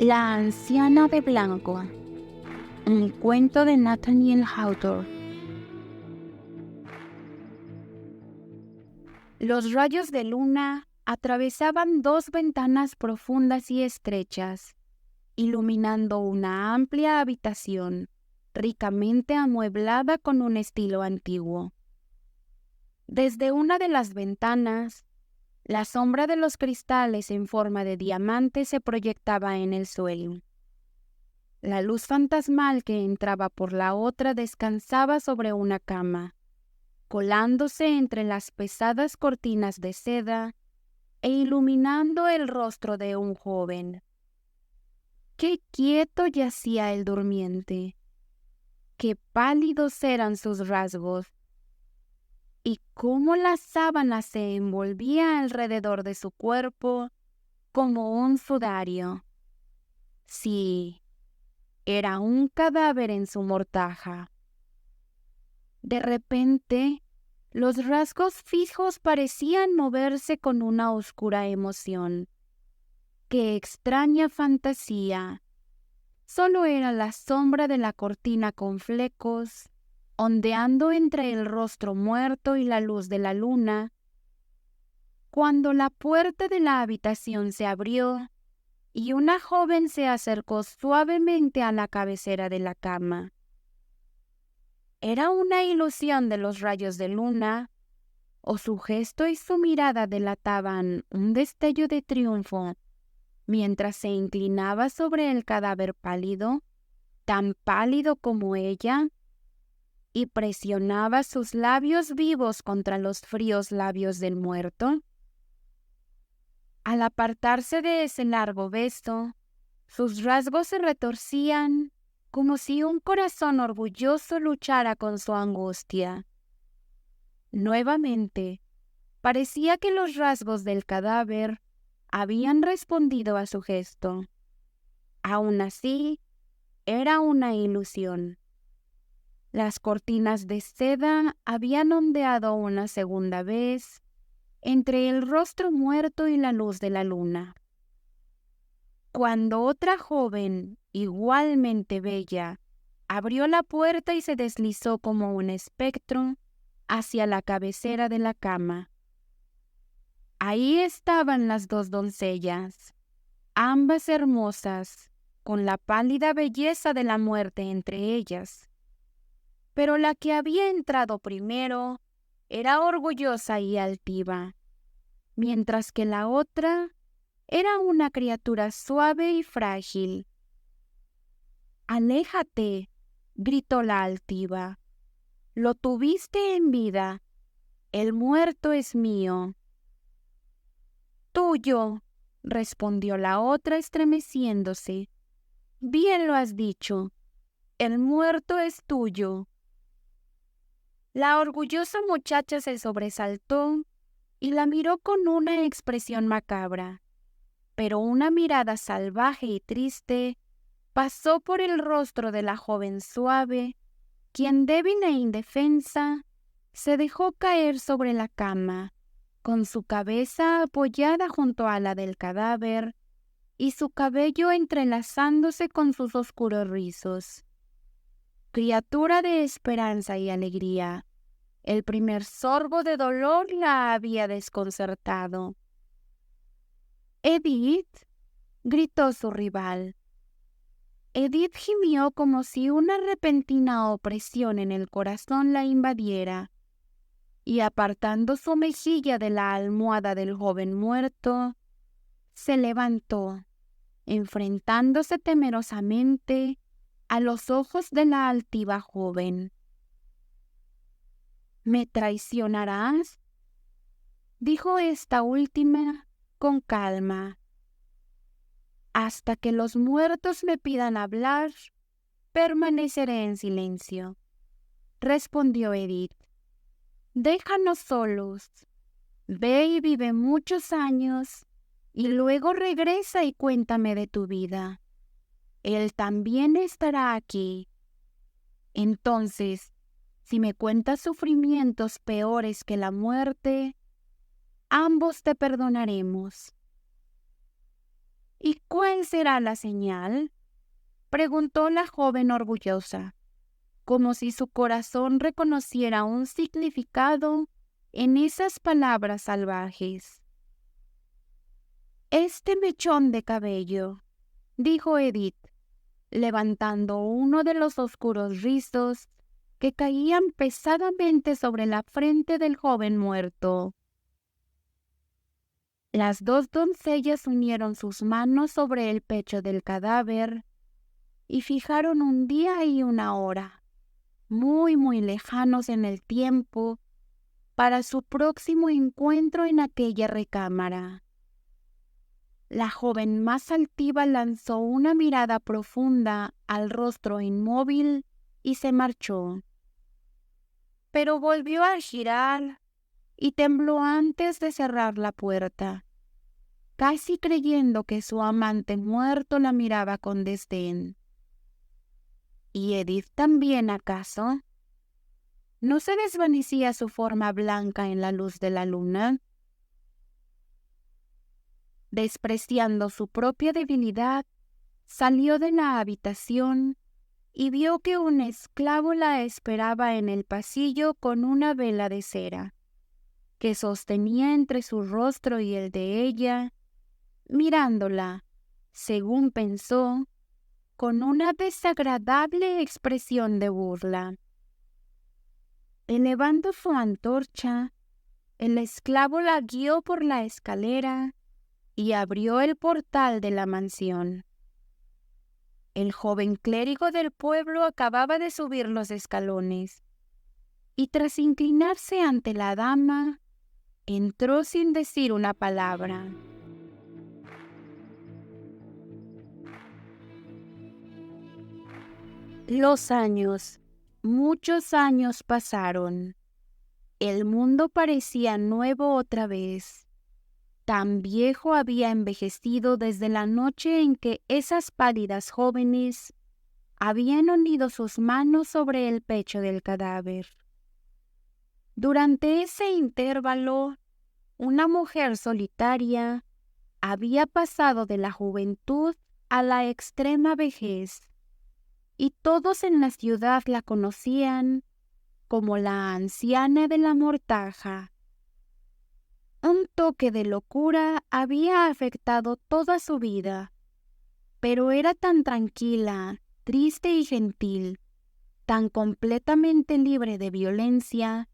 La anciana de blanco, un cuento de Nathaniel Hawthorne. Los rayos de luna atravesaban dos ventanas profundas y estrechas, iluminando una amplia habitación, ricamente amueblada con un estilo antiguo. Desde una de las ventanas, la sombra de los cristales en forma de diamante se proyectaba en el suelo. La luz fantasmal que entraba por la otra descansaba sobre una cama, colándose entre las pesadas cortinas de seda e iluminando el rostro de un joven. Qué quieto yacía el durmiente, qué pálidos eran sus rasgos, y cómo la sábana se envolvía alrededor de su cuerpo como un sudario. Sí, era un cadáver en su mortaja. De repente, los rasgos fijos parecían moverse con una oscura emoción. ¡Qué extraña fantasía! Solo era la sombra de la cortina con flecos, ondeando entre el rostro muerto y la luz de la luna, cuando la puerta de la habitación se abrió y una joven se acercó suavemente a la cabecera de la cama. ¿Era una ilusión de los rayos de luna, o su gesto y su mirada delataban un destello de triunfo mientras se inclinaba sobre el cadáver pálido, tan pálido como ella, y presionaba sus labios vivos contra los fríos labios del muerto? Al apartarse de ese largo beso, sus rasgos se retorcían como si un corazón orgulloso luchara con su angustia. Nuevamente, parecía que los rasgos del cadáver habían respondido a su gesto. Aún así, era una ilusión. Las cortinas de seda habían ondeado una segunda vez entre el rostro muerto y la luz de la luna. Cuando otra joven, igualmente bella, abrió la puerta y se deslizó como un espectro hacia la cabecera de la cama. Ahí estaban las dos doncellas, ambas hermosas, con la pálida belleza de la muerte entre ellas. Pero la que había entrado primero era orgullosa y altiva, mientras que la otra era una criatura suave y frágil. «¡Aléjate!», gritó la altiva. «Lo tuviste en vida. El muerto es mío». «Tuyo», respondió la otra estremeciéndose. «Bien lo has dicho. El muerto es tuyo». La orgullosa muchacha se sobresaltó y la miró con una expresión macabra, pero una mirada salvaje y triste pasó por el rostro de la joven suave, quien débil e indefensa se dejó caer sobre la cama, con su cabeza apoyada junto a la del cadáver y su cabello entrelazándose con sus oscuros rizos. Criatura de esperanza y alegría, el primer sorbo de dolor la había desconcertado. «Edith», gritó su rival. Edith gimió como si una repentina opresión en el corazón la invadiera, y apartando su mejilla de la almohada del joven muerto, se levantó, enfrentándose temerosamente a los ojos de la altiva joven. «¿Me traicionarás?», dijo esta última con calma. «Hasta que los muertos me pidan hablar, permaneceré en silencio», respondió Edith. «Déjanos solos. Ve y vive muchos años, y luego regresa y cuéntame de tu vida. Él también estará aquí. Entonces, si me cuentas sufrimientos peores que la muerte, ambos te perdonaremos». ¿Y cuál será la señal?, preguntó la joven orgullosa, como si su corazón reconociera un significado en esas palabras salvajes. Este mechón de cabello, dijo Edith, levantando uno de los oscuros rizos que caían pesadamente sobre la frente del joven muerto. Las dos doncellas unieron sus manos sobre el pecho del cadáver y fijaron un día y una hora, muy, muy lejanos en el tiempo, para su próximo encuentro en aquella recámara. La joven más altiva lanzó una mirada profunda al rostro inmóvil y se marchó. Pero volvió a girar y tembló antes de cerrar la puerta, casi creyendo que su amante muerto la miraba con desdén. ¿Y Edith también, acaso? ¿No se desvanecía su forma blanca en la luz de la luna? Despreciando su propia debilidad, salió de la habitación y vio que un esclavo la esperaba en el pasillo con una vela de cera, que sostenía entre su rostro y el de ella, mirándola, según pensó, con una desagradable expresión de burla. Elevando su antorcha, el esclavo la guió por la escalera y abrió el portal de la mansión. El joven clérigo del pueblo acababa de subir los escalones y tras inclinarse ante la dama, entró sin decir una palabra. Los años, muchos años pasaron. El mundo parecía nuevo otra vez. Tan viejo había envejecido desde la noche en que esas pálidas jóvenes habían hundido sus manos sobre el pecho del cadáver. Durante ese intervalo, una mujer solitaria había pasado de la juventud a la extrema vejez, y todos en la ciudad la conocían como la anciana de la mortaja. Un toque de locura había afectado toda su vida, pero era tan tranquila, triste y gentil, tan completamente libre de violencia,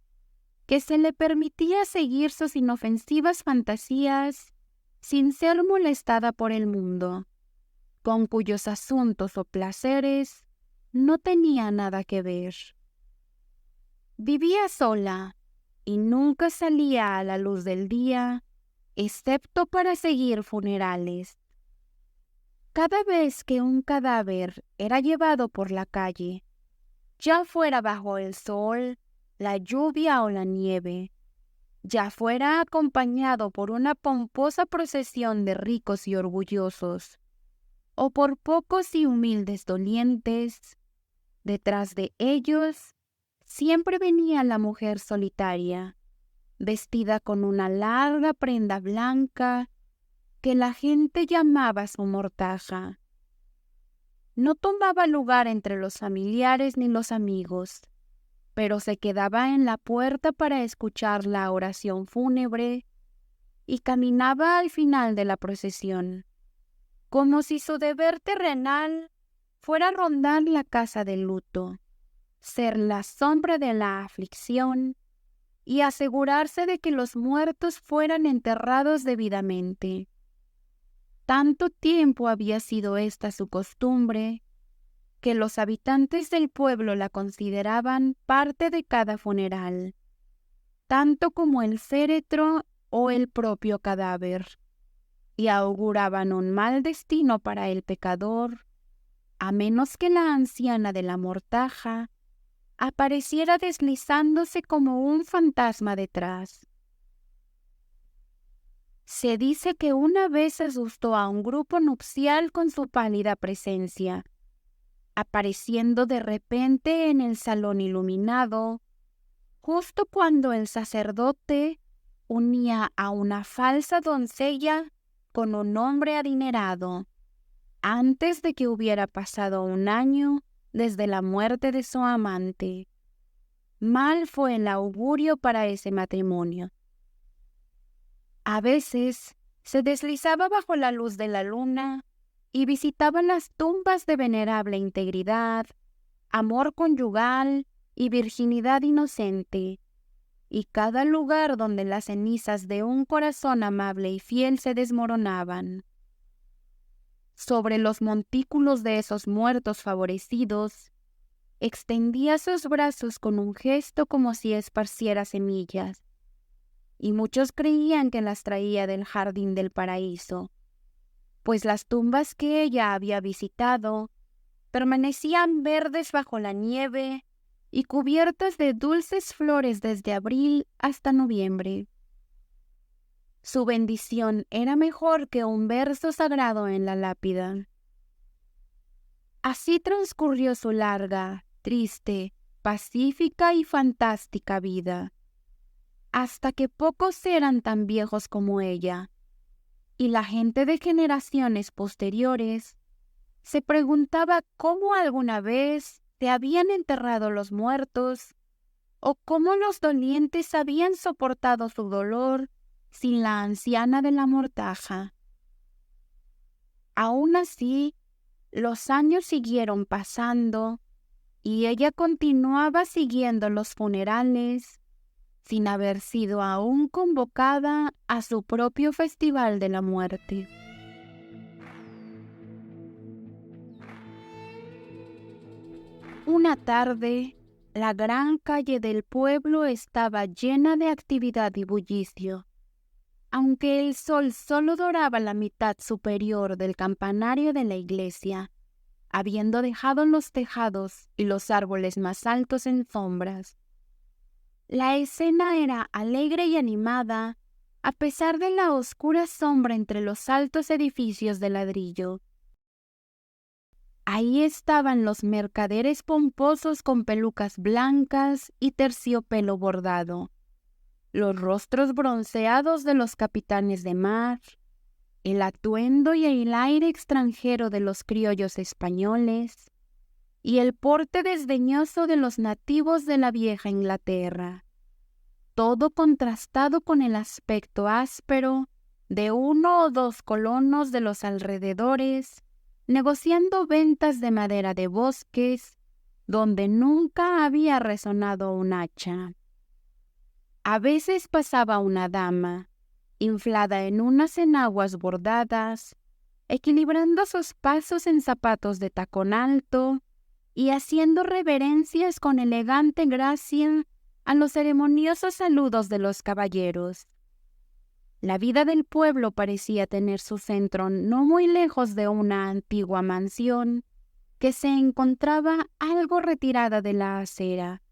que se le permitía seguir sus inofensivas fantasías sin ser molestada por el mundo, con cuyos asuntos o placeres no tenía nada que ver. Vivía sola y nunca salía a la luz del día, excepto para seguir funerales. Cada vez que un cadáver era llevado por la calle, ya fuera bajo el sol, la lluvia o la nieve, ya fuera acompañado por una pomposa procesión de ricos y orgullosos, o por pocos y humildes dolientes, detrás de ellos siempre venía la mujer solitaria, vestida con una larga prenda blanca que la gente llamaba su mortaja. No tomaba lugar entre los familiares ni los amigos, pero se quedaba en la puerta para escuchar la oración fúnebre y caminaba al final de la procesión, como si su deber terrenal fuera rondar la casa del luto, ser la sombra de la aflicción y asegurarse de que los muertos fueran enterrados debidamente. Tanto tiempo había sido esta su costumbre, que los habitantes del pueblo la consideraban parte de cada funeral, tanto como el féretro o el propio cadáver, y auguraban un mal destino para el pecador, a menos que la anciana de la mortaja apareciera deslizándose como un fantasma detrás. Se dice que una vez asustó a un grupo nupcial con su pálida presencia, apareciendo de repente en el salón iluminado, justo cuando el sacerdote unía a una falsa doncella con un hombre adinerado, antes de que hubiera pasado un año desde la muerte de su amante. Mal fue el augurio para ese matrimonio. A veces se deslizaba bajo la luz de la luna y visitaba las tumbas de venerable integridad, amor conyugal y virginidad inocente, y cada lugar donde las cenizas de un corazón amable y fiel se desmoronaban. Sobre los montículos de esos muertos favorecidos, extendía sus brazos con un gesto como si esparciera semillas, y muchos creían que las traía del jardín del paraíso, pues las tumbas que ella había visitado permanecían verdes bajo la nieve y cubiertas de dulces flores desde abril hasta noviembre. Su bendición era mejor que un verso sagrado en la lápida. Así transcurrió su larga, triste, pacífica y fantástica vida, hasta que pocos eran tan viejos como ella, y la gente de generaciones posteriores se preguntaba cómo alguna vez se habían enterrado los muertos, o cómo los dolientes habían soportado su dolor sin la anciana de la mortaja. Aún así, los años siguieron pasando y ella continuaba siguiendo los funerales sin haber sido aún convocada a su propio festival de la muerte. Una tarde, la gran calle del pueblo estaba llena de actividad y bullicio. Aunque el sol solo doraba la mitad superior del campanario de la iglesia, habiendo dejado los tejados y los árboles más altos en sombras. La escena era alegre y animada, a pesar de la oscura sombra entre los altos edificios de ladrillo. Ahí estaban los mercaderes pomposos con pelucas blancas y terciopelo bordado, los rostros bronceados de los capitanes de mar, el atuendo y el aire extranjero de los criollos españoles, y el porte desdeñoso de los nativos de la vieja Inglaterra, todo contrastado con el aspecto áspero de uno o dos colonos de los alrededores, negociando ventas de madera de bosques, donde nunca había resonado un hacha. A veces pasaba una dama, inflada en unas enaguas bordadas, equilibrando sus pasos en zapatos de tacón alto y haciendo reverencias con elegante gracia a los ceremoniosos saludos de los caballeros. La vida del pueblo parecía tener su centro no muy lejos de una antigua mansión que se encontraba algo retirada de la acera,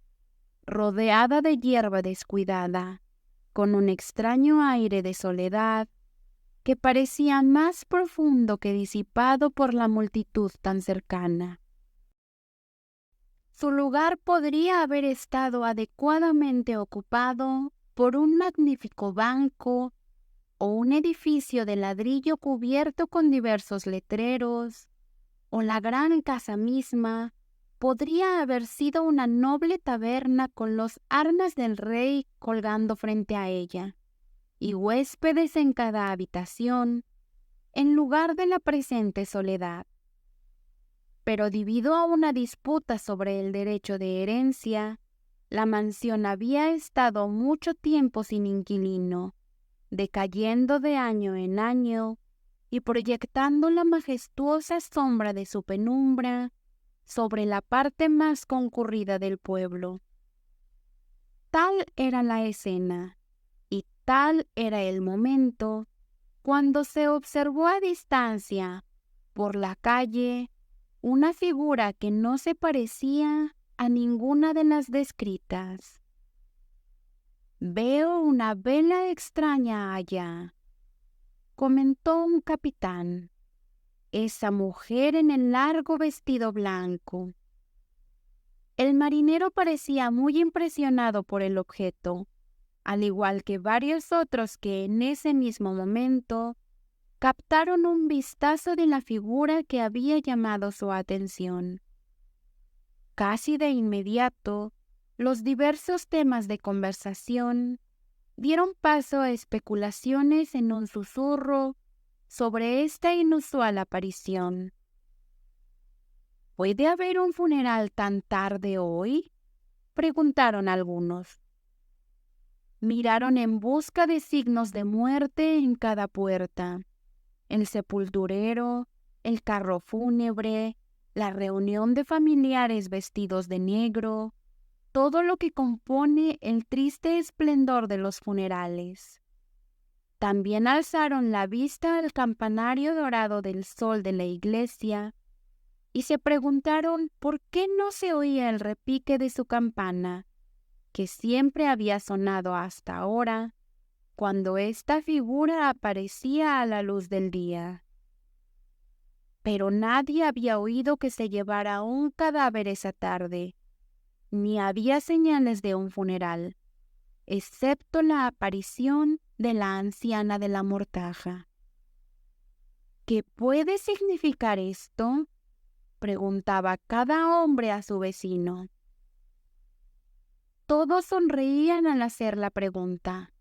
rodeada de hierba descuidada, con un extraño aire de soledad que parecía más profundo que disipado por la multitud tan cercana. Su lugar podría haber estado adecuadamente ocupado por un magnífico banco o un edificio de ladrillo cubierto con diversos letreros, o la gran casa misma podría haber sido una noble taberna con los armas del rey colgando frente a ella, y huéspedes en cada habitación, en lugar de la presente soledad. Pero debido a una disputa sobre el derecho de herencia, la mansión había estado mucho tiempo sin inquilino, decayendo de año en año y proyectando la majestuosa sombra de su penumbra sobre la parte más concurrida del pueblo. Tal era la escena, y tal era el momento, cuando se observó a distancia, por la calle, una figura que no se parecía a ninguna de las descritas. «Veo una vela extraña allá», comentó un capitán. «Esa mujer en el largo vestido blanco». El marinero parecía muy impresionado por el objeto, al igual que varios otros que en ese mismo momento captaron un vistazo de la figura que había llamado su atención. Casi de inmediato, los diversos temas de conversación dieron paso a especulaciones en un susurro sobre esta inusual aparición. ¿Puede haber un funeral tan tarde hoy?, preguntaron algunos. Miraron en busca de signos de muerte en cada puerta: el sepulturero, el carro fúnebre, la reunión de familiares vestidos de negro, todo lo que compone el triste esplendor de los funerales. También alzaron la vista al campanario dorado del sol de la iglesia y se preguntaron por qué no se oía el repique de su campana, que siempre había sonado hasta ahora, cuando esta figura aparecía a la luz del día. Pero nadie había oído que se llevara un cadáver esa tarde, ni había señales de un funeral, excepto la aparición de la anciana de la mortaja. ¿Qué puede significar esto?, preguntaba cada hombre a su vecino. Todos sonreían al hacer la pregunta,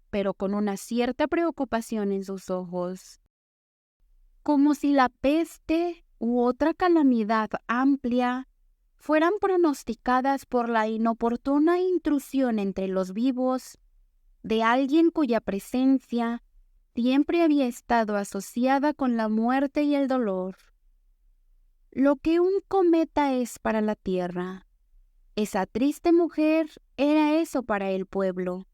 pero con una cierta preocupación en sus ojos, como si la peste u otra calamidad amplia fueran pronosticadas por la inoportuna intrusión entre los vivos de alguien cuya presencia siempre había estado asociada con la muerte y el dolor. Lo que un cometa es para la tierra, esa triste mujer era eso para el pueblo.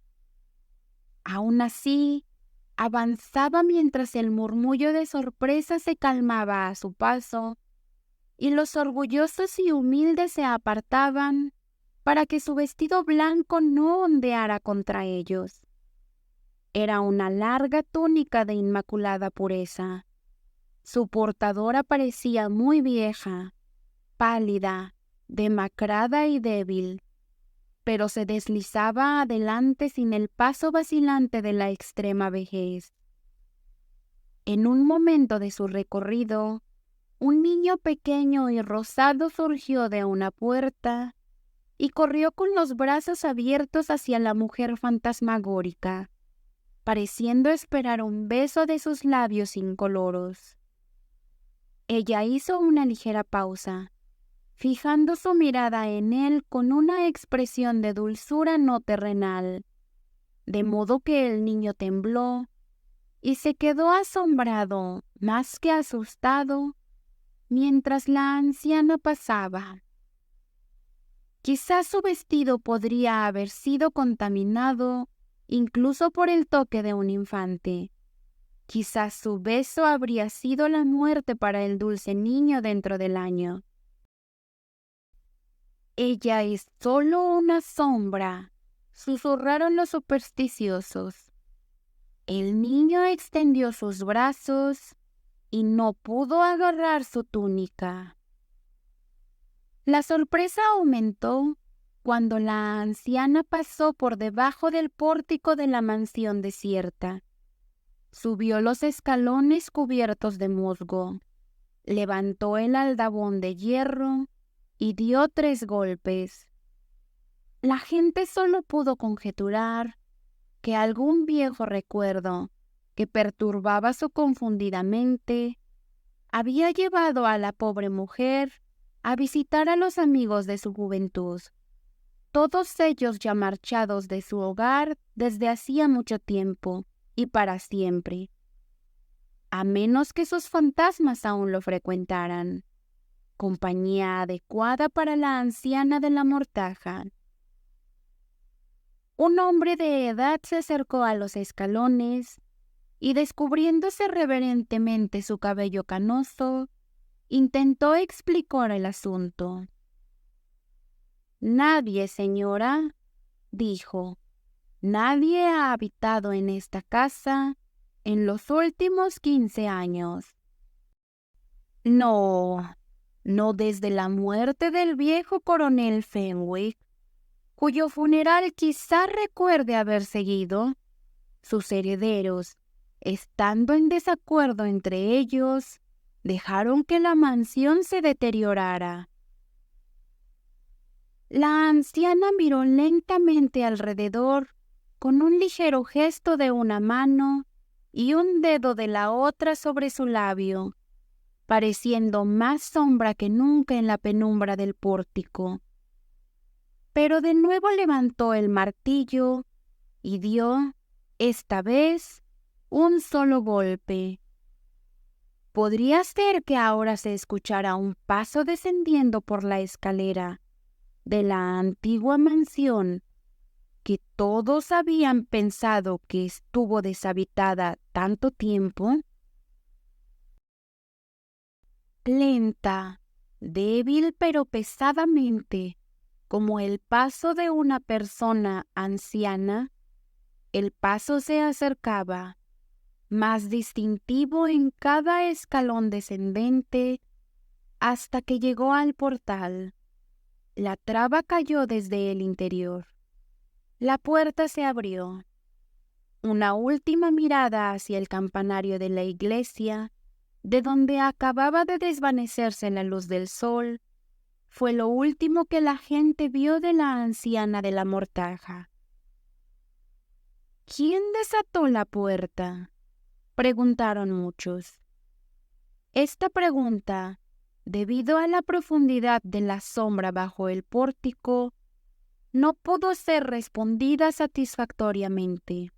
Aún así, avanzaba mientras el murmullo de sorpresa se calmaba a su paso y los orgullosos y humildes se apartaban para que su vestido blanco no ondeara contra ellos. Era una larga túnica de inmaculada pureza. Su portadora parecía muy vieja, pálida, demacrada y débil, pero se deslizaba adelante sin el paso vacilante de la extrema vejez. En un momento de su recorrido, un niño pequeño y rosado surgió de una puerta y corrió con los brazos abiertos hacia la mujer fantasmagórica, pareciendo esperar un beso de sus labios incoloros. Ella hizo una ligera pausa, fijando su mirada en él con una expresión de dulzura no terrenal, de modo que el niño tembló y se quedó asombrado más que asustado mientras la anciana pasaba. Quizás su vestido podría haber sido contaminado incluso por el toque de un infante. Quizás su beso habría sido la muerte para el dulce niño dentro del año. «Ella es solo una sombra», susurraron los supersticiosos. El niño extendió sus brazos y no pudo agarrar su túnica. La sorpresa aumentó cuando la anciana pasó por debajo del pórtico de la mansión desierta. Subió los escalones cubiertos de musgo, levantó el aldabón de hierro y dio 3 golpes. La gente solo pudo conjeturar que algún viejo recuerdo que perturbaba su confundida mente había llevado a la pobre mujer a visitar a los amigos de su juventud, todos ellos ya marchados de su hogar desde hacía mucho tiempo y para siempre, a menos que sus fantasmas aún lo frecuentaran, compañía adecuada para la anciana de la mortaja. Un hombre de edad se acercó a los escalones y, descubriéndose reverentemente su cabello canoso, intentó explicar el asunto. «Nadie, señora», dijo, «nadie ha habitado en esta casa en los últimos 15 años. No desde la muerte del viejo coronel Fenwick, cuyo funeral quizá recuerde haber seguido. Sus herederos, Estando en desacuerdo entre ellos, dejaron que la mansión se deteriorara. La anciana miró lentamente alrededor con un ligero gesto de una mano y un dedo de la otra sobre su labio, pareciendo más sombra que nunca en la penumbra del pórtico. Pero de nuevo levantó el martillo y dio, esta vez, un solo golpe. Podría ser que ahora se escuchara un paso descendiendo por la escalera de la antigua mansión que todos habían pensado que estuvo deshabitada tanto tiempo. Lenta, débil pero pesadamente, como el paso de una persona anciana, el paso se acercaba, más distintivo en cada escalón descendente, hasta que llegó al portal. La traba cayó desde el interior. La puerta se abrió. Una última mirada hacia el campanario de la iglesia, de donde acababa de desvanecerse la luz del sol, fue lo último que la gente vio de la anciana de la mortaja. ¿Quién desató la puerta?, preguntaron muchos. Esta pregunta, debido a la profundidad de la sombra bajo el pórtico, no pudo ser respondida satisfactoriamente.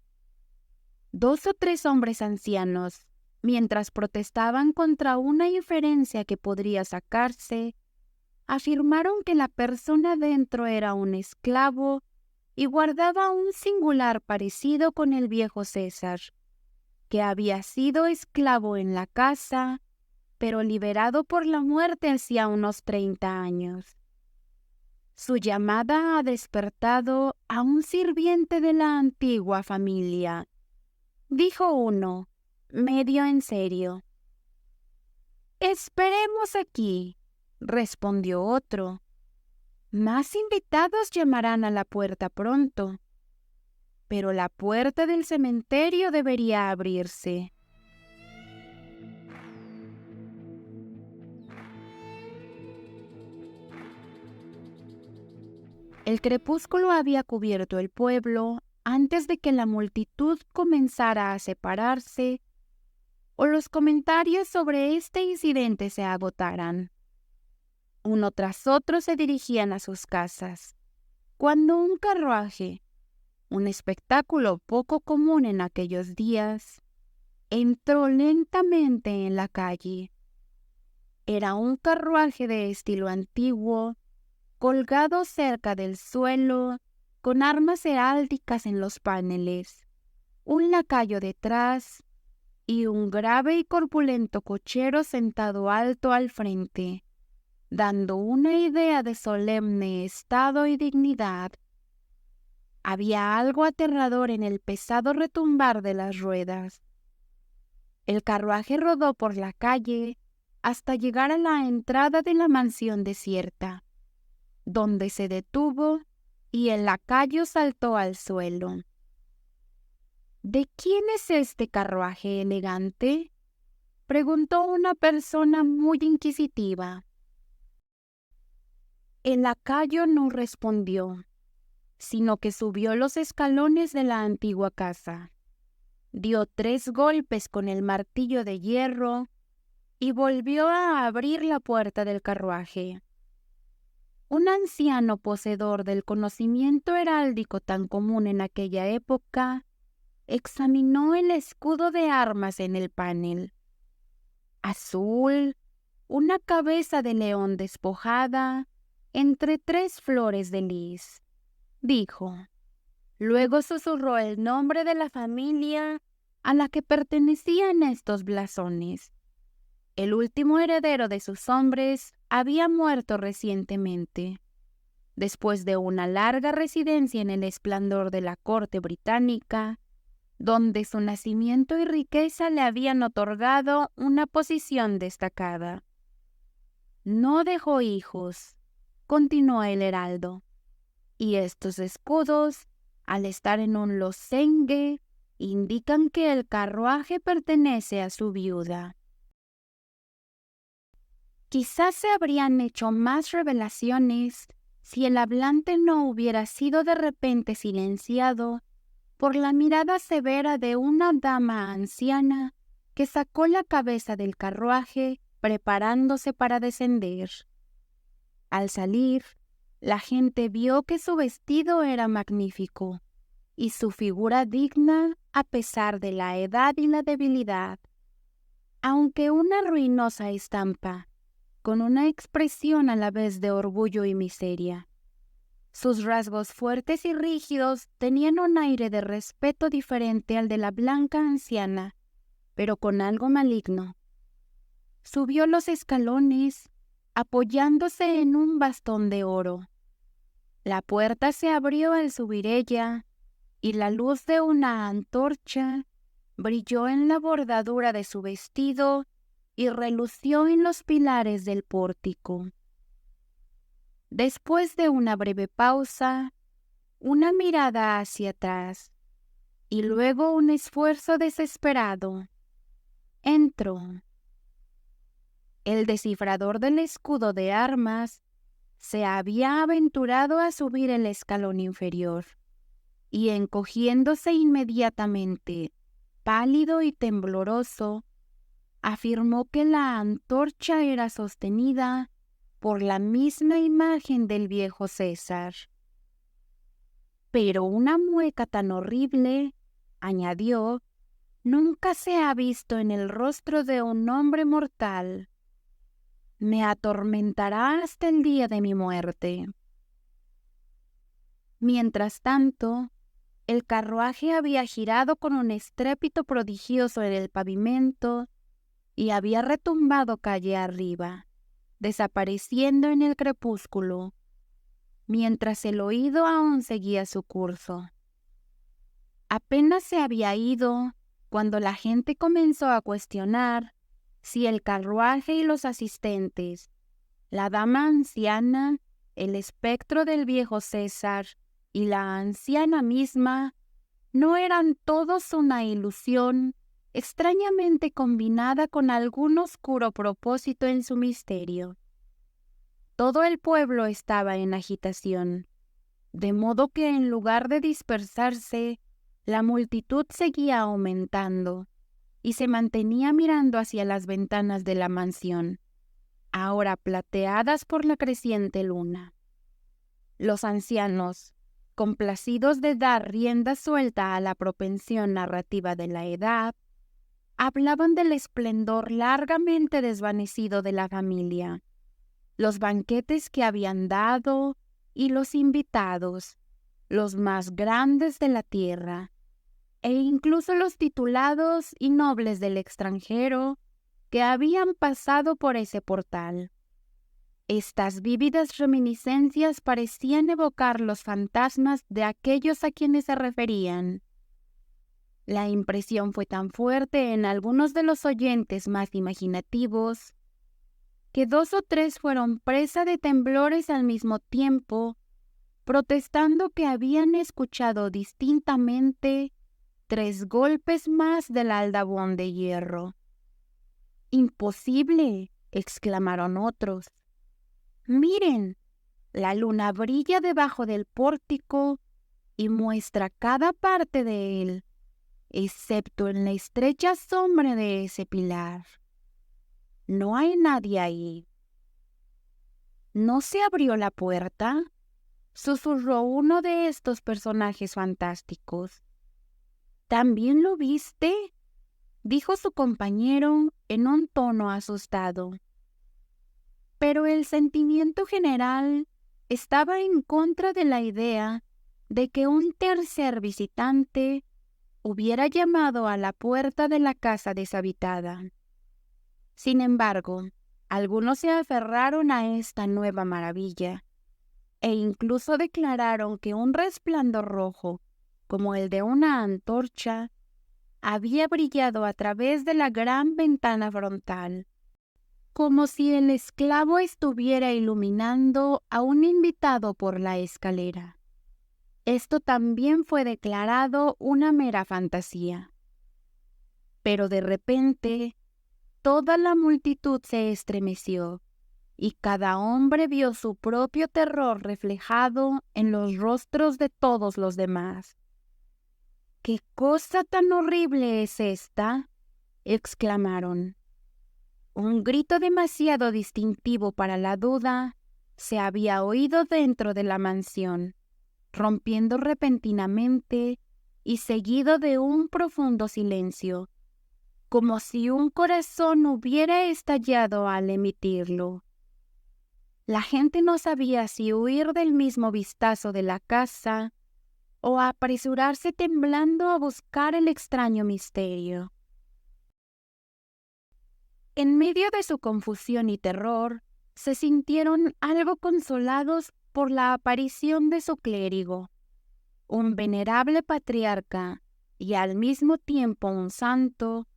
2 o 3 hombres ancianos, mientras protestaban contra una inferencia que podría sacarse, afirmaron que la persona dentro era un esclavo y guardaba un singular parecido con el viejo César, que había sido esclavo en la casa, pero liberado por la muerte hacía unos 30 años. Su llamada ha despertado a un sirviente de la antigua familia, dijo uno, medio en serio. Esperemos aquí, respondió otro. Más invitados llamarán a la puerta pronto, pero la puerta del cementerio debería abrirse. El crepúsculo había cubierto el pueblo antes de que la multitud comenzara a separarse o los comentarios sobre este incidente se agotaran. Uno tras otro se dirigían a sus casas, cuando un carruaje, un espectáculo poco común en aquellos días, entró lentamente en la calle. Era un carruaje de estilo antiguo, colgado cerca del suelo, con armas heráldicas en los paneles, un lacayo detrás y un grave y corpulento cochero sentado alto al frente, dando una idea de solemne estado y dignidad. Había algo aterrador en el pesado retumbar de las ruedas. El carruaje rodó por la calle hasta llegar a la entrada de la mansión desierta, donde se detuvo y el lacayo saltó al suelo. ¿De quién es este carruaje elegante?, preguntó una persona muy inquisitiva. El lacayo no respondió, sino que subió los escalones de la antigua casa, dio 3 golpes con el martillo de hierro y volvió a abrir la puerta del carruaje. Un anciano poseedor del conocimiento heráldico tan común en aquella época examinó el escudo de armas en el panel. Azul, una cabeza de león despojada entre 3 flores de lis, dijo. Luego susurró el nombre de la familia a la que pertenecían estos blasones. El último heredero de sus hombres había muerto recientemente, después de una larga residencia en el esplendor de la corte británica, donde su nacimiento y riqueza le habían otorgado una posición destacada. No dejó hijos, continuó el heraldo, y estos escudos, al estar en un lozengue, indican que el carruaje pertenece a su viuda. Quizás se habrían hecho más revelaciones si el hablante no hubiera sido de repente silenciado por la mirada severa de una dama anciana que sacó la cabeza del carruaje preparándose para descender. Al salir, la gente vio que su vestido era magnífico y su figura digna a pesar de la edad y la debilidad, aunque una ruinosa estampa, con una expresión a la vez de orgullo y miseria. Sus rasgos fuertes y rígidos tenían un aire de respeto diferente al de la blanca anciana, pero con algo maligno. Subió los escalones, apoyándose en un bastón de oro. La puerta se abrió al subir ella, y la luz de una antorcha brilló en la bordadura de su vestido y relució en los pilares del pórtico. Después de una breve pausa, una mirada hacia atrás y luego un esfuerzo desesperado, entró. El descifrador del escudo de armas se había aventurado a subir el escalón inferior y, encogiéndose inmediatamente, pálido y tembloroso, afirmó que la antorcha era sostenida por la misma imagen del viejo César. Pero una mueca tan horrible, añadió, nunca se ha visto en el rostro de un hombre mortal. Me atormentará hasta el día de mi muerte. Mientras tanto, el carruaje había girado con un estrépito prodigioso en el pavimento y había retumbado calle arriba, desapareciendo en el crepúsculo, mientras el oído aún seguía su curso. Apenas se había ido cuando la gente comenzó a cuestionar si el carruaje y los asistentes, la dama anciana, el espectro del viejo César y la anciana misma no eran todos una ilusión extrañamente combinada con algún oscuro propósito en su misterio. Todo el pueblo estaba en agitación, de modo que en lugar de dispersarse, la multitud seguía aumentando y se mantenía mirando hacia las ventanas de la mansión, ahora plateadas por la creciente luna. Los ancianos, complacidos de dar rienda suelta a la propensión narrativa de la edad, hablaban del esplendor largamente desvanecido de la familia, los banquetes que habían dado y los invitados, los más grandes de la tierra, e incluso los titulados y nobles del extranjero que habían pasado por ese portal. Estas vívidas reminiscencias parecían evocar los fantasmas de aquellos a quienes se referían. La impresión fue tan fuerte en algunos de los oyentes más imaginativos que 2 o 3 fueron presa de temblores al mismo tiempo, protestando que habían escuchado distintamente 3 golpes más del aldabón de hierro. «¡Imposible!», exclamaron otros. «Miren, la luna brilla debajo del pórtico y muestra cada parte de él, excepto en la estrecha sombra de ese pilar. No hay nadie ahí». «¿No se abrió la puerta?», susurró uno de estos personajes fantásticos. «¿También lo viste?», dijo su compañero en un tono asustado. Pero el sentimiento general estaba en contra de la idea de que un tercer visitante hubiera llamado a la puerta de la casa deshabitada. Sin embargo, algunos se aferraron a esta nueva maravilla e incluso declararon que un resplandor rojo, como el de una antorcha, había brillado a través de la gran ventana frontal, como si el esclavo estuviera iluminando a un invitado por la escalera. esto también fue declarado una mera fantasía. Pero de repente, toda la multitud se estremeció, y cada hombre vio su propio terror reflejado en los rostros de todos los demás. «¿Qué cosa tan horrible es esta?», exclamaron. Un grito demasiado distintivo para la duda se había oído dentro de la mansión, rompiendo repentinamente y seguido de un profundo silencio, como si un corazón hubiera estallado al emitirlo. La gente no sabía si huir del mismo vistazo de la casa o apresurarse temblando a buscar el extraño misterio. En medio de su confusión y terror, se sintieron algo consolados por la aparición de su clérigo, un venerable patriarca y al mismo tiempo un santo,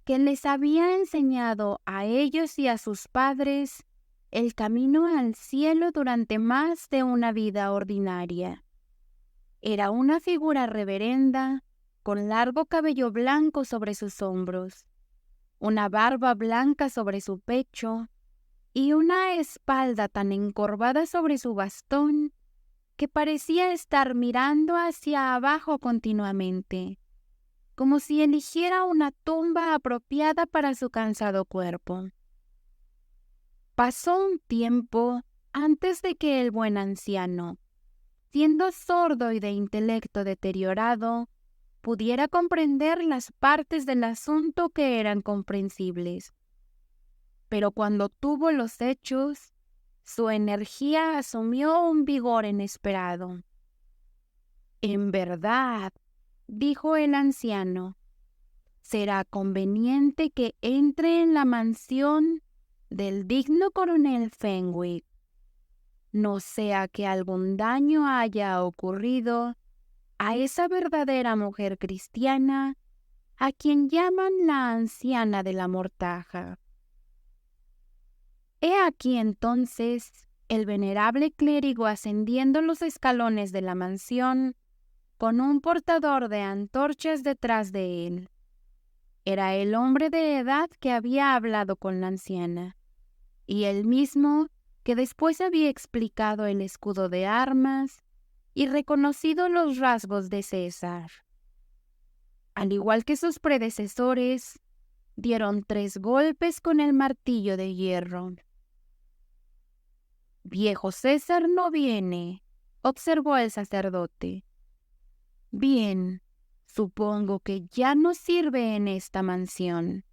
que les había enseñado a ellos y a sus padres el camino al cielo durante más de una vida ordinaria. Era una figura reverenda, con largo cabello blanco sobre sus hombros, una barba blanca sobre su pecho y una espalda tan encorvada sobre su bastón que parecía estar mirando hacia abajo continuamente, como si eligiera una tumba apropiada para su cansado cuerpo. Pasó un tiempo antes de que el buen anciano, siendo sordo y de intelecto deteriorado, pudiera comprender las partes del asunto que eran comprensibles. Pero cuando tuvo los hechos, su energía asumió un vigor inesperado. «En verdad», dijo el anciano, «será conveniente que entre en la mansión del digno coronel Fenwick, no sea que algún daño haya ocurrido a esa verdadera mujer cristiana a quien llaman la anciana de la mortaja». He aquí entonces el venerable clérigo ascendiendo los escalones de la mansión con un portador de antorchas detrás de él. Era el hombre de edad que había hablado con la anciana, y el mismo que después había explicado el escudo de armas y reconocido los rasgos de César. Al igual que sus predecesores, dieron 3 golpes con el martillo de hierro. «Viejo César no viene», observó el sacerdote. «Bien, supongo que ya no sirve en esta mansión».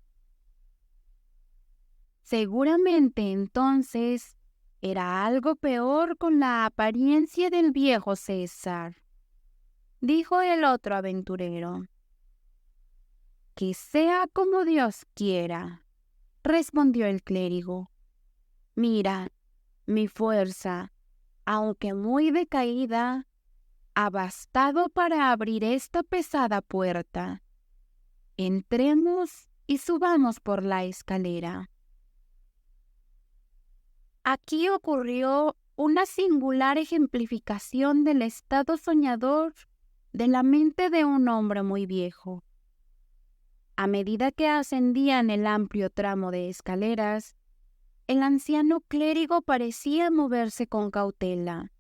Seguramente entonces era algo peor con la apariencia del viejo César, dijo el otro aventurero. «Que sea como Dios quiera», respondió el clérigo. «Mira, mi fuerza, aunque muy decaída, ha bastado para abrir esta pesada puerta. Entremos y subamos por la escalera». Aquí ocurrió una singular ejemplificación del estado soñador de la mente de un hombre muy viejo. A medida que ascendían el amplio tramo de escaleras, el anciano clérigo parecía moverse con cautela,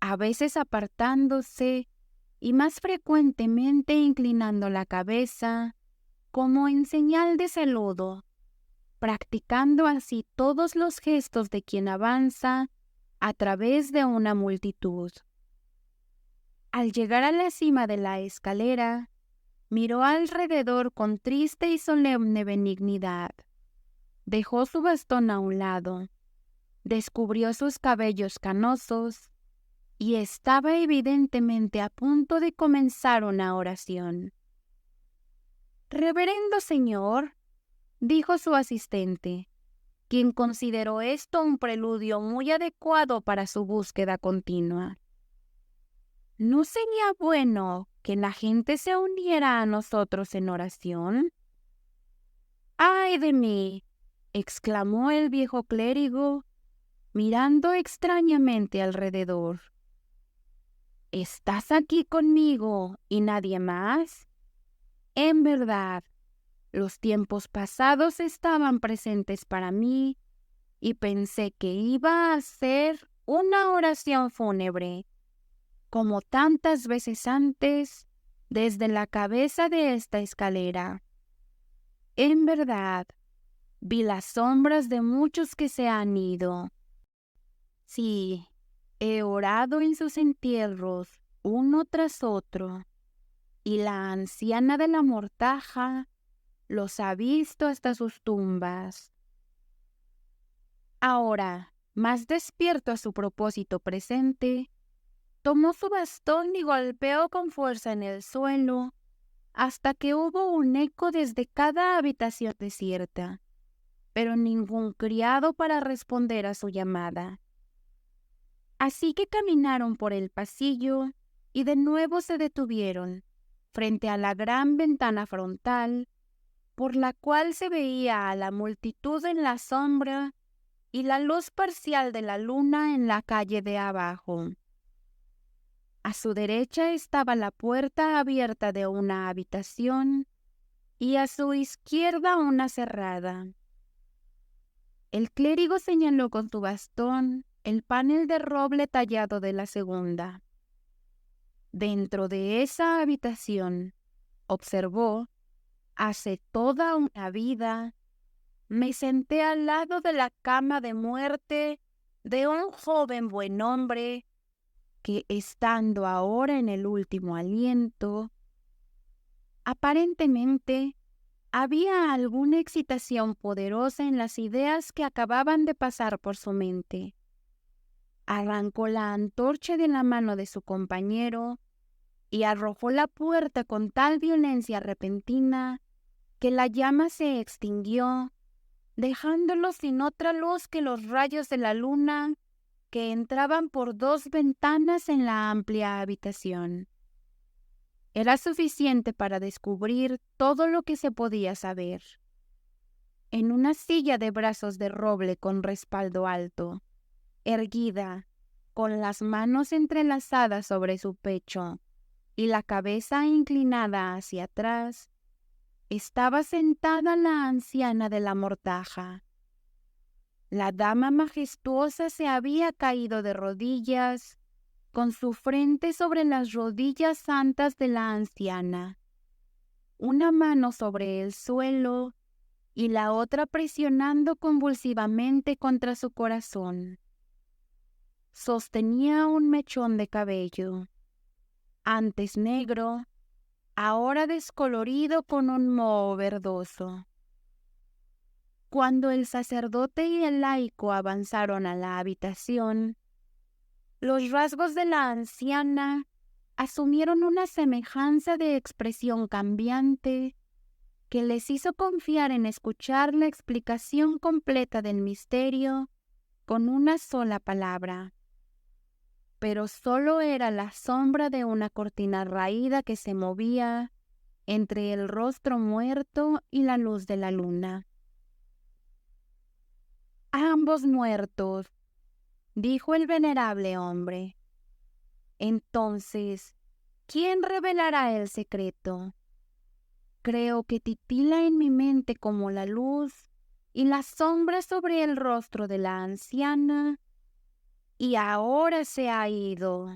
a veces apartándose y más frecuentemente inclinando la cabeza, como en señal de saludo, practicando así todos los gestos de quien avanza a través de una multitud. Al llegar a la cima de la escalera, miró alrededor con triste y solemne benignidad. Dejó su bastón a un lado, descubrió sus cabellos canosos y estaba evidentemente a punto de comenzar una oración. «Reverendo señor», dijo su asistente, quien consideró esto un preludio muy adecuado para su búsqueda continua, «¿no sería bueno que la gente se uniera a nosotros en oración?» «¡Ay de mí!», exclamó el viejo clérigo, mirando extrañamente alrededor. ¿estás aquí conmigo y nadie más? En verdad, los tiempos pasados estaban presentes para mí y pensé que iba a hacer una oración fúnebre, como tantas veces antes, desde la cabeza de esta escalera. En verdad, vi las sombras de muchos que se han ido. Sí, he orado en sus entierros, uno tras otro, y la anciana de la mortaja los ha visto hasta sus tumbas. Ahora, más despierto a su propósito presente, tomó su bastón y golpeó con fuerza en el suelo hasta que hubo un eco desde cada habitación desierta, pero ningún criado para responder a su llamada. Así que caminaron por el pasillo y de nuevo se detuvieron frente a la gran ventana frontal, por la cual se veía a la multitud en la sombra y la luz parcial de la luna en la calle de abajo. A su derecha estaba la puerta abierta de una habitación y a su izquierda una cerrada. El clérigo señaló con su bastón el panel de roble tallado de la segunda. Dentro de esa habitación, observó, hace toda una vida, me senté al lado de la cama de muerte de un joven buen hombre que, estando ahora en el último aliento, aparentemente había alguna excitación poderosa en las ideas que acababan de pasar por su mente. Arrancó la antorcha de la mano de su compañero y arrojó la puerta con tal violencia repentina que la llama se extinguió, dejándolo sin otra luz que los rayos de la luna que entraban por dos ventanas en la amplia habitación. Era suficiente para descubrir todo lo que se podía saber. En una silla de brazos de roble con respaldo alto, erguida, con las manos entrelazadas sobre su pecho y la cabeza inclinada hacia atrás, estaba sentada la anciana de la mortaja. La dama majestuosa se había caído de rodillas, con su frente sobre las rodillas santas de la anciana, una mano sobre el suelo y la otra presionando convulsivamente contra su corazón. Sostenía un mechón de cabello, antes negro, ahora descolorido con un moho verdoso. Cuando el sacerdote y el laico avanzaron a la habitación, los rasgos de la anciana asumieron una semejanza de expresión cambiante que les hizo confiar en escuchar la explicación completa del misterio con una sola palabra. Pero solo era la sombra de una cortina raída que se movía entre el rostro muerto y la luz de la luna. «Ambos muertos», dijo el venerable hombre. «Entonces, ¿quién revelará el secreto? Creo que titila en mi mente como la luz y la sombra sobre el rostro de la anciana, y ahora se ha ido».